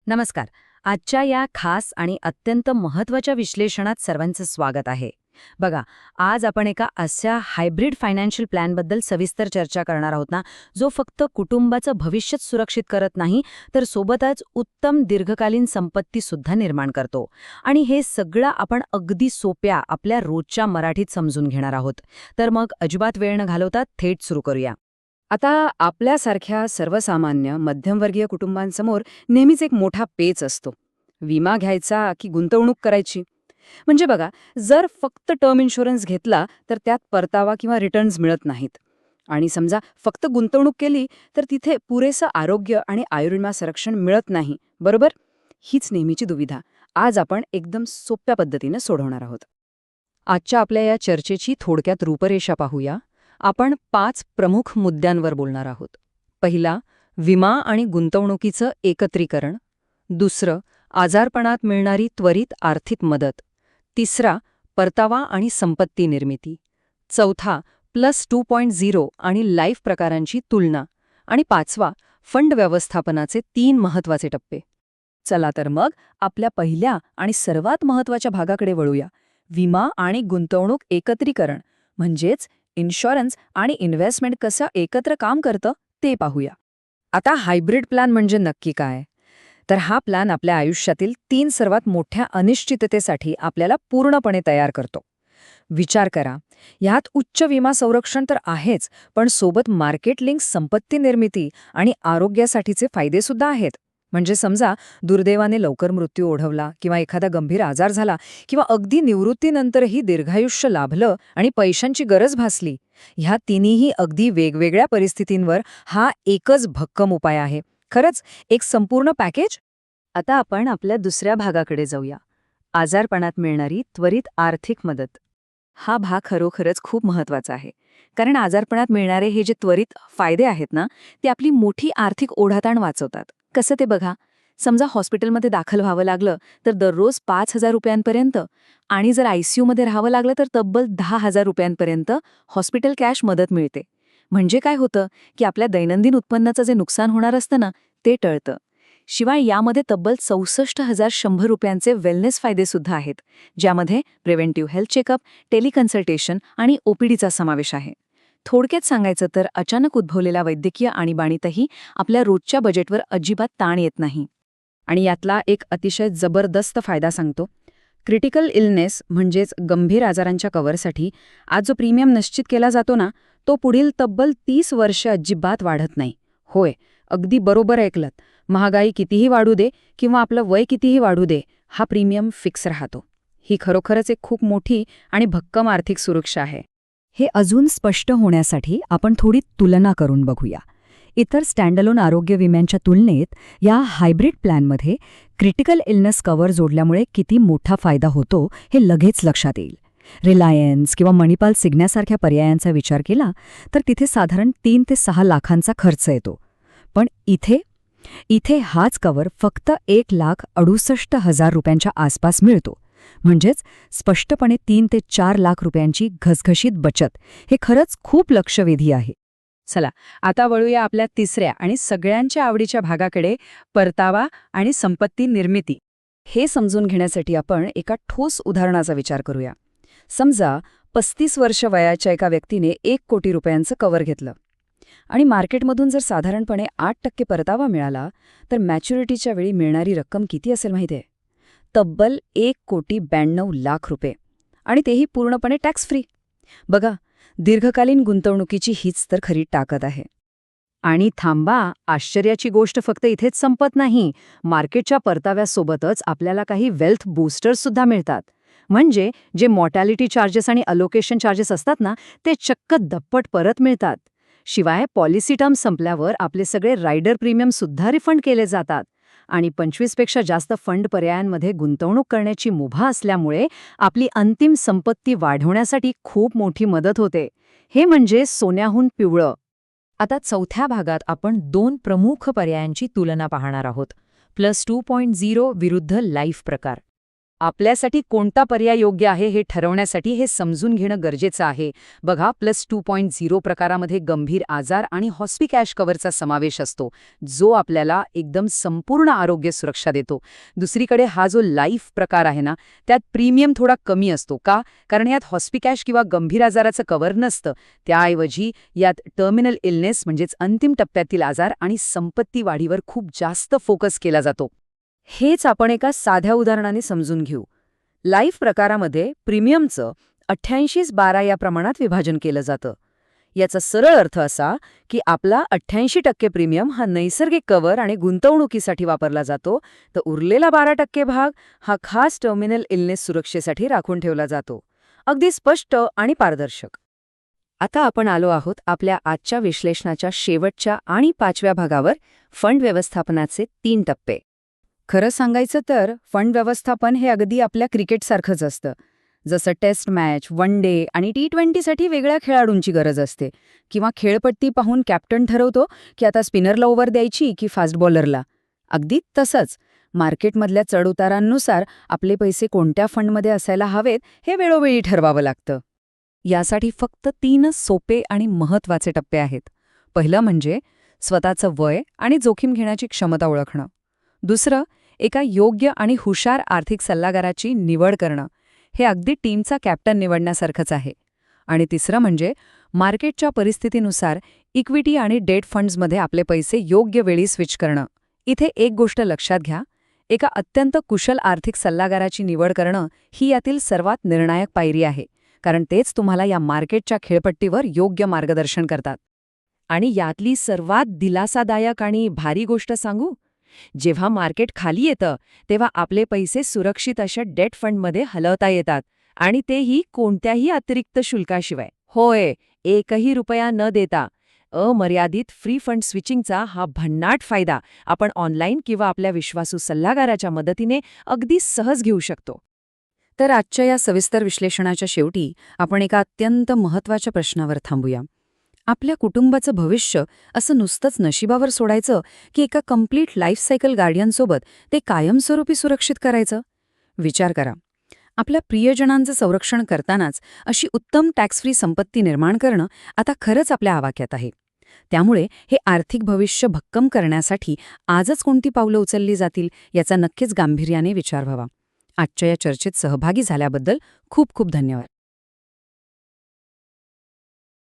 नमस्कार. आजच्या या खास आणि अत्यंत महत्त्वाच्या विश्लेषणात सर्वांचं स्वागत आहे. बघा, आज आपण एका अशा हायब्रिड फायनान्शियल प्लॅनबद्दल सविस्तर चर्चा करणार आहोत ना, जो फक्त कुटुंबाचं भविष्यच सुरक्षित करत नाही, तर सोबतच उत्तम दीर्घकालीन संपत्तीसुद्धा निर्माण करतो. आणि हे सगळं आपण अगदी सोप्या, आपल्या रोजच्या मराठीत समजून घेणार आहोत. तर मग अजिबात वेळ न घालवता थेट सुरू करूया. आता आपल्यासारख्या सर्वसामान्य मध्यमवर्गीय कुटुंबांसमोर नेहमीच एक मोठा पेच असतो. विमा घ्यायचा की गुंतवणूक करायची? म्हणजे बघा, जर फक्त टर्म इन्शुरन्स घेतला तर त्यात परतावा किंवा रिटर्न्स मिळत नाहीत. आणि समजा फक्त गुंतवणूक केली तर तिथे पुरेसं आरोग्य आणि आयुर्विमा संरक्षण मिळत नाही, बरोबर? हीच नेहमीची दुविधा आज आपण एकदम सोप्या पद्धतीने सोडवणार आहोत. आजच्या आपल्या या चर्चेची थोडक्यात रूपरेषा पाहूया. आपण 5 प्रमुख मुद्द्यांवर बोलणार आहोत. पहिला, विमा आणि गुंतवणुकीचं एकत्रीकरण. दुसरं, आजारपणात मिळणारी त्वरित आर्थिक मदत. तिसरा, परतावा आणि संपत्ती निर्मिती. चौथा, प्लस 2.0 आणि लाईफ प्रकारांची तुलना. आणि पाचवा, फंड व्यवस्थापनाचे 3 महत्त्वाचे टप्पे. चला तर मग आपल्या पहिल्या आणि सर्वात महत्त्वाच्या भागाकडे वळूया. विमा आणि गुंतवणूक एकत्रीकरण, म्हणजेच इन्शुरन्स आणि इन्व्हेस्टमेंट कसं एकत्र काम करतं ते पाहूया. आता हायब्रिड प्लॅन म्हणजे नक्की काय? तर हा प्लॅन आपल्या आयुष्यातील 3 सर्वात मोठ्या अनिश्चिततेसाठी आपल्याला पूर्णपणे तयार करतो. विचार करा, यात उच्च विमा संरक्षण तर आहेच, पण सोबत मार्केट लिंक संपत्ती निर्मिती आणि आरोग्यासाठीचे फायदेसुद्धा आहेत. म्हणजे समजा दुर्दैवाने लवकर मृत्यू ओढवला किंवा एखादा गंभीर आजार झाला किंवा अगदी निवृत्तीनंतरही दीर्घायुष्य लाभलं आणि पैशांची गरज भासली, ह्या तिन्हीही अगदी वेगवेगळ्या परिस्थितींवर हा एकच भक्कम उपाय आहे. खरंच एक संपूर्ण पॅकेज. आता आपण आपल्या दुसऱ्या भागाकडे जाऊया. आजारपणात मिळणारी त्वरित आर्थिक मदत. हा भाग खरोखरच खूप महत्त्वाचा आहे, कारण आजारपणात मिळणारे हे जे त्वरित फायदे आहेत ना, ते आपली मोठी आर्थिक ओढाताण वाचवतात. कसं ते बघा, समजा हॉस्पिटलमध्ये दाखल व्हावं लागलं तर दररोज 5,000 रुपयांपर्यंत, आणि जर आयसीयूमध्ये राहावं लागलं तर तब्बल 10,000 रुपयांपर्यंत हॉस्पिटल कॅश मदत मिळते. म्हणजे काय होतं की आपल्या दैनंदिन उत्पन्नाचं जे नुकसान होणार असतं ना, ते टळतं. शिवाय यामध्ये तब्बल 64,100 रुपयांचे वेलनेस फायदेसुद्धा आहेत, ज्यामध्ये प्रिव्हेंटिव्ह हेल्थ चेकअप, टेलिकन्सल्टेशन आणि ओपीडीचा समावेश आहे. थोडक्यात सांगायचं तर अचानक उद्भवलेल्या वैद्यकीय आणीबाणीतही आपल्या रोजच्या बजेटवर अजिबात ताण येत नाही. आणि यातला एक अतिशय जबरदस्त फायदा सांगतो. क्रिटिकल इलनेस म्हणजेच गंभीर आजारांच्या कव्हरसाठी आज जो प्रीमियम निश्चित केला जातो ना, तो पुढील तब्बल 30 वर्ष अजिबात वाढत नाही. होय, अगदी बरोबर ऐकलत. महागाई कितीही वाढू दे किंवा आपलं वय कितीही वाढू दे, हा प्रीमियम फिक्स राहतो. ही खरोखरच एक खूप मोठी आणि भक्कम आर्थिक सुरक्षा आहे. हे अजून स्पष्ट होण्यासाठी आपण थोडी तुलना करून बघूया. इतर स्टँडअलोन आरोग्य विम्यांच्या तुलनेत या हायब्रिड प्लॅनमध्ये क्रिटिकल इलनेस कव्हर जोडल्यामुळे किती मोठा फायदा होतो हे लगेच लक्षात येईल. रिलायन्स किंवा मणिपाल सिग्न्यासारख्या पर्यायांचा विचार केला तर तिथे साधारण 3 ते 6 लाखांचा खर्च येतो. पण इथे हाच कव्हर फक्त 1,68,000 रुपयांच्या आसपास मिळतो. म्हणजेच स्पष्टपणे 3 ते 4 लाख रुपयांची घसघशीत बचत. हे खरंच खूप लक्षवेधी आहे. चला, आता वळूया आपल्या तिसऱ्या आणि सगळ्यांच्या आवडीच्या भागाकडे, परतावा आणि संपत्ती निर्मिती. हे समजून घेण्यासाठी आपण एका ठोस उदाहरणाचा विचार करूया. समजा 35 वर्ष वयाच्या एका व्यक्तीने 1 कोटी रुपयांचं कव्हर घेतलं आणि मार्केटमधून जर साधारणपणे 8% परतावा मिळाला तर मॅच्युरिटीच्या वेळी मिळणारी रक्कम किती असेल माहिती आहे? तब्बल 1,92,00,000 रुपये, आणि तेही पूर्णपणे टॅक्स फ्री. बघा, दीर्घकालीन गुंतवणुकीची हीच तर खरी ताकद आहे. आणि थांबा, आश्चर्याची गोष्ट फक्त इथेच संपत नाही. मार्केटच्या परताव्यासोबतच आपल्याला काही वेल्थ बूस्टर्ससुद्धा मिळतात. म्हणजे जे मॉर्टॅलिटी चार्जेस आणि अलोकेशन चार्जेस असतात ना, ते चक्क दप्पट परत मिळतात. शिवाय पॉलिसी टर्म संपल्यावर आपले सगळे रायडर प्रीमियमसुद्धा रिफंड केले जातात. आणि 25 पेक्षा जास्त फंड पर्यायांमध्ये गुंतवणूक करण्याची मुभा असल्यामुळे आपली अंतिम संपत्ती वाढवण्यासाठी खूप मोठी मदत होते. हे म्हणजे सोन्याहून पिवळं. आता चौथ्या भागात आपण 2 प्रमुख पर्यायांची तुलना पाहणार आहोत. प्लस 2.0 विरुद्ध लाईफ प्रकार. आपल्यासाठी कोणता पर्याय योग्य आहे हे ठरवण्यासाठी हे समजून घेणं गरजेचं आहे. बघा, प्लस 2.0 प्रकारामध्ये गंभीर आजार आणि हॉस्पिकॅश कव्हरचा समावेश असतो, जो आपल्याला एकदम संपूर्ण आरोग्य सुरक्षा देतो. दुसरीकडे हा जो लाईफ प्रकार आहे ना, त्यात प्रीमियम थोडा कमी असतो. का? कारण यात हॉस्पिकॅश किंवा गंभीर आजाराचं कव्हर नसतं. त्याऐवजी यात टर्मिनल इलनेस म्हणजेच अंतिम टप्प्यातील आजार आणि संपत्ती वाढीवर खूप जास्त फोकस केला जातो. हेच आपण एका साध्या उदाहरणाने समजून घेऊ. लाईफ प्रकारामध्ये प्रीमियमचं 88-12 या प्रमाणात विभाजन केलं जातं. याचा सरळ अर्थ असा की आपला 88% प्रीमियम हा नैसर्गिक कव्हर आणि गुंतवणुकीसाठी वापरला जातो, तर उरलेला 12% भाग हा खास टर्मिनल इलनेस सुरक्षेसाठी राखून ठेवला जातो. अगदी स्पष्ट आणि पारदर्शक. आता आपण आलो आहोत आपल्या आजच्या विश्लेषणाच्या शेवटच्या आणि 5व्या भागावर, फंड व्यवस्थापनाचे 3 टप्पे. खरं सांगायचं तर फंड व्यवस्थापन हे अगदी आपल्या क्रिकेटसारखंच असतं. जसं टेस्ट मॅच, वन डे आणि T20साठी वेगळ्या खेळाडूंची गरज असते, किंवा खेळपट्टी पाहून कॅप्टन ठरवतो की आता स्पिनरला ओव्हर द्यायची की फास्ट बॉलरला. अगदी तसंच मार्केटमधल्या चढउतारांनुसार आपले पैसे कोणत्या फंडमध्ये असायला हवेत हे वेळोवेळी ठरवावं लागतं. यासाठी फक्त 3 सोपे आणि महत्त्वाचे टप्पे आहेत. पहिलं म्हणजे स्वतःचं वय आणि जोखीम घेण्याची क्षमता ओळखणं. दुसरं, एका योग्य आणि हुशार आर्थिक सल्लागाराची निवड करणं. हे अगदी टीमचा कॅप्टन निवडण्यासारखंच आहे. आणि तिसरं म्हणजे मार्केटच्या परिस्थितीनुसार इक्विटी आणि डेट फंड्समध्ये आपले पैसे योग्य वेळी स्विच करणं. इथे एक गोष्ट लक्षात घ्या, एका अत्यंत कुशल आर्थिक सल्लागाराची निवड करणं ही यातील सर्वात निर्णायक पायरी आहे, कारण तेच तुम्हाला या मार्केटच्या खेळपट्टीवर योग्य मार्गदर्शन करतात. आणि यातली सर्वात दिलासादायक आणि भारी गोष्ट सांगू? जेव्हा मार्केट खाली येतं तेव्हा आपले पैसे सुरक्षित अशा डेट फंडमध्ये हलवता येतात, आणि तेही कोणत्याही अतिरिक्त शुल्काशिवाय. होय, एकही रुपया न देता. अमर्यादित फ्री फंड स्विचिंगचा हा भन्नाट फायदा आपण ऑनलाईन किंवा आपल्या विश्वासू सल्लागाराच्या मदतीने अगदी सहज घेऊ शकतो. तर आजच्या या सविस्तर विश्लेषणाच्या शेवटी आपण एका अत्यंत महत्त्वाच्या प्रश्नावर थांबूया. आपल्या कुटुंबाचं भविष्य असं नुसतंच नशिबावर सोडायचं की एका कम्प्लीट लाईफ सायकल गार्डियनसोबत ते कायमस्वरूपी सुरक्षित करायचं? विचार करा. आपल्या प्रियजनांचं संरक्षण करतानाच अशी उत्तम टॅक्स फ्री संपत्ती निर्माण करणं आता खरंच आपल्या आवाक्यात आहे. त्यामुळे हे आर्थिक भविष्य भक्कम करण्यासाठी आजच कोणती पावलं उचलली जातील याचा नक्कीच गांभीर्याने विचार व्हावा. आजच्या या चर्चेत सहभागी झाल्याबद्दल खूप खूप धन्यवाद.